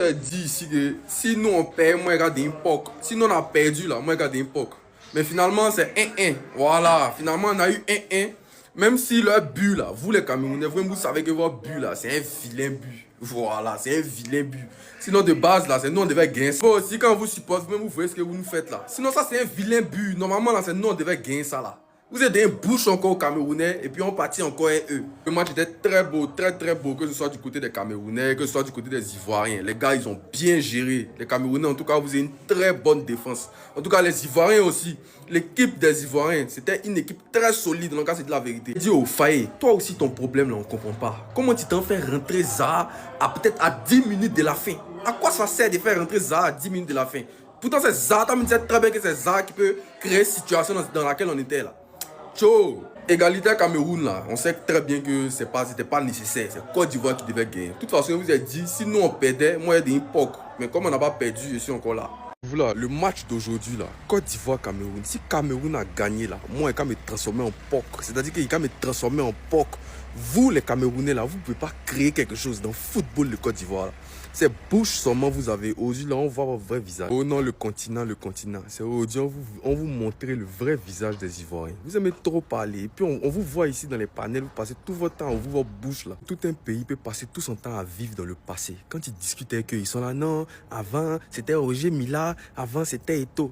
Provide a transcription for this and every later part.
Dit ici que si nous on perd, moi, regarde un POC. Si nous on a perdu là, moi, regarde un POC. Mais finalement, c'est 1-1. Voilà, finalement, on a eu 1-1. Même si le but là, vous les Camerounais, vous savez que votre but là, c'est un vilain but. Voilà, c'est un vilain but. Sinon, de base là, c'est nous on devait gagner. Bon, aussi, quand vous supportez, vous voyez ce que vous nous faites là. Sinon, ça, c'est un vilain but. Normalement, là, c'est nous on devait gagner ça là. Vous êtes un bouche encore aux Camerounais et puis on partit encore à eux. Le match était très beau, très très beau, que ce soit du côté des Camerounais, que ce soit du côté des Ivoiriens. Les gars, ils ont bien géré. Les Camerounais, en tout cas, vous avez une très bonne défense. En tout cas, les Ivoiriens aussi. L'équipe des Ivoiriens, c'était une équipe très solide, dans le cas, c'est de la vérité. Dis au Faye, toi aussi, ton problème, là, on ne comprend pas. Comment tu t'en fais rentrer Zaha à peut-être à 10 minutes de la fin? À quoi ça sert de faire rentrer Zaha à 10 minutes de la fin? Pourtant, c'est Zaha, tu me disais très bien que c'est Zaha qui peut créer une situation dans laquelle on était là. Tcho, égalité à Cameroun là, on sait très bien que c'était pas nécessaire, c'est Côte d'Ivoire qui devait gagner. De toute façon, je vous ai dit, si nous on perdait, moi il y a des POC. Mais comme on n'a pas perdu, je suis encore là. Voilà, le match d'aujourd'hui là, Côte d'Ivoire-Cameroun. Si Cameroun a gagné là, moi il va me transformer en POC. C'est-à-dire qu'il va me transformer en POC. Vous les Camerounais là, vous ne pouvez pas créer quelque chose dans le football de Côte d'Ivoire là. C'est bouche seulement vous avez. Aujourd'hui, là, on voit votre vrai visage. Oh non, le continent, le continent. C'est aujourd'hui, on vous montrer le vrai visage des Ivoiriens. Vous aimez trop parler. Et puis, on vous voit ici dans les panels. Vous passez tout votre temps, on vous votre bouche là. Tout un pays peut passer tout son temps à vivre dans le passé. Quand ils discutent avec eux, ils sont là. Non, avant, c'était Roger Mila. Avant, c'était Eto'o.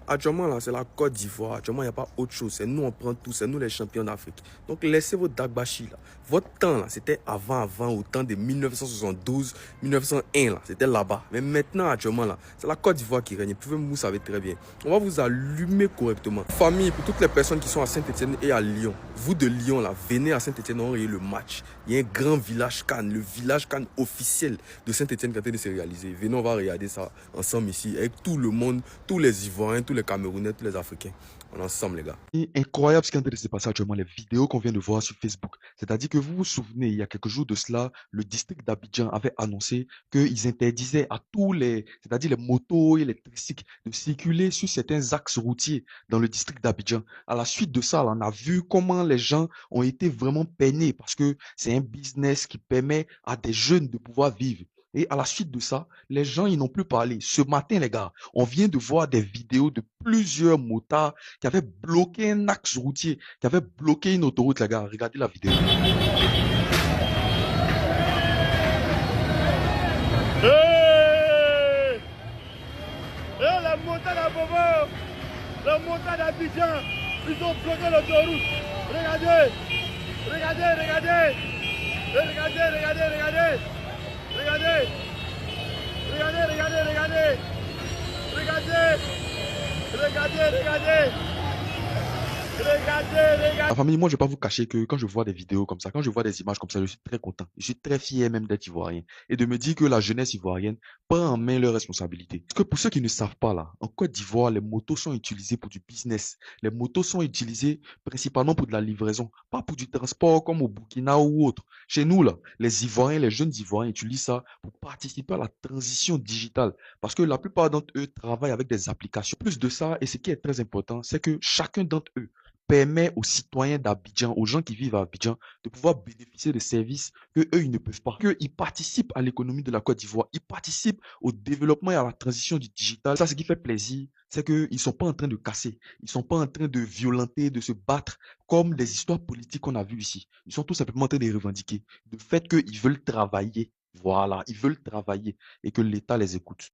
Actuellement, là, c'est la Côte d'Ivoire. Actuellement, il n'y a pas autre chose. C'est nous, on prend tout. C'est nous, les champions d'Afrique. Donc, laissez votre Dagbashi, là. Votre temps, là, c'était avant, au temps de 1972, 1901, là. C'était là-bas. Mais maintenant, actuellement, là, c'est la Côte d'Ivoire qui règne. Vous le savez très bien. On va vous allumer correctement. Famille, pour toutes les personnes qui sont à Saint-Etienne et à Lyon, vous de Lyon, là, venez à Saint-Etienne, on regarde le match. Il y a un grand village Cannes, le village Cannes officiel de Saint-Etienne qui a été réalisé. Venez, on va regarder ça ensemble ici, avec tout le monde, tous les Ivoiriens, tous les Camerounais, tous les Africains. On est ensemble, les gars. C'est incroyable ce qui est en train de se passer actuellement, les vidéos qu'on vient de voir sur Facebook. C'est-à-dire que vous vous souvenez, il y a quelques jours de cela, le district d'Abidjan avait annoncé qu'ils interdisaient à tous les, c'est-à-dire les motos et les tricycles de circuler sur certains axes routiers dans le district d'Abidjan. À la suite de ça, là, on a vu comment les gens ont été vraiment peinés parce que c'est un business qui permet à des jeunes de pouvoir vivre. Et à la suite de ça, les gens, ils n'ont plus parlé. Ce matin, les gars, on vient de voir des vidéos de plusieurs motards qui avait bloqué un axe routier, qui avait bloqué une autoroute, les gars. Regardez la vidéo. Hey! Hey, la montagne à Bobo, la montagne d'Abidjan, ils ont bloqué l'autoroute. Regardez, regardez, regardez, regardez, regardez, regardez, regardez, regardez, regardez, regardez, regardez, regardez, regardez. Regardez, La regardez. famille, moi, je vais pas vous cacher que quand je vois des vidéos comme ça, quand je vois des images comme ça, je suis très content. Je suis très fier même d'être ivoirien et de me dire que la jeunesse ivoirienne prend en main leurs responsabilités. Parce que pour ceux qui ne savent pas là, en Côte d'Ivoire, les motos sont utilisées pour du business. Les motos sont utilisées principalement pour de la livraison, pas pour du transport comme au Burkina ou autre. Chez nous là, les Ivoiriens, les jeunes Ivoiriens utilisent ça pour participer à la transition digitale parce que la plupart d'entre eux travaillent avec des applications. Plus de ça, et ce qui est très important, c'est que chacun d'entre eux permet aux citoyens d'Abidjan, aux gens qui vivent à Abidjan, de pouvoir bénéficier de services que eux, ils ne peuvent pas. Qu'ils participent à l'économie de la Côte d'Ivoire, ils participent au développement et à la transition du digital. Ça, ce qui fait plaisir, c'est qu'ils ne sont pas en train de casser, ils ne sont pas en train de violenter, de se battre comme les histoires politiques qu'on a vues ici. Ils sont tout simplement en train de revendiquer le fait qu'ils veulent travailler. Voilà, ils veulent travailler et que l'État les écoute.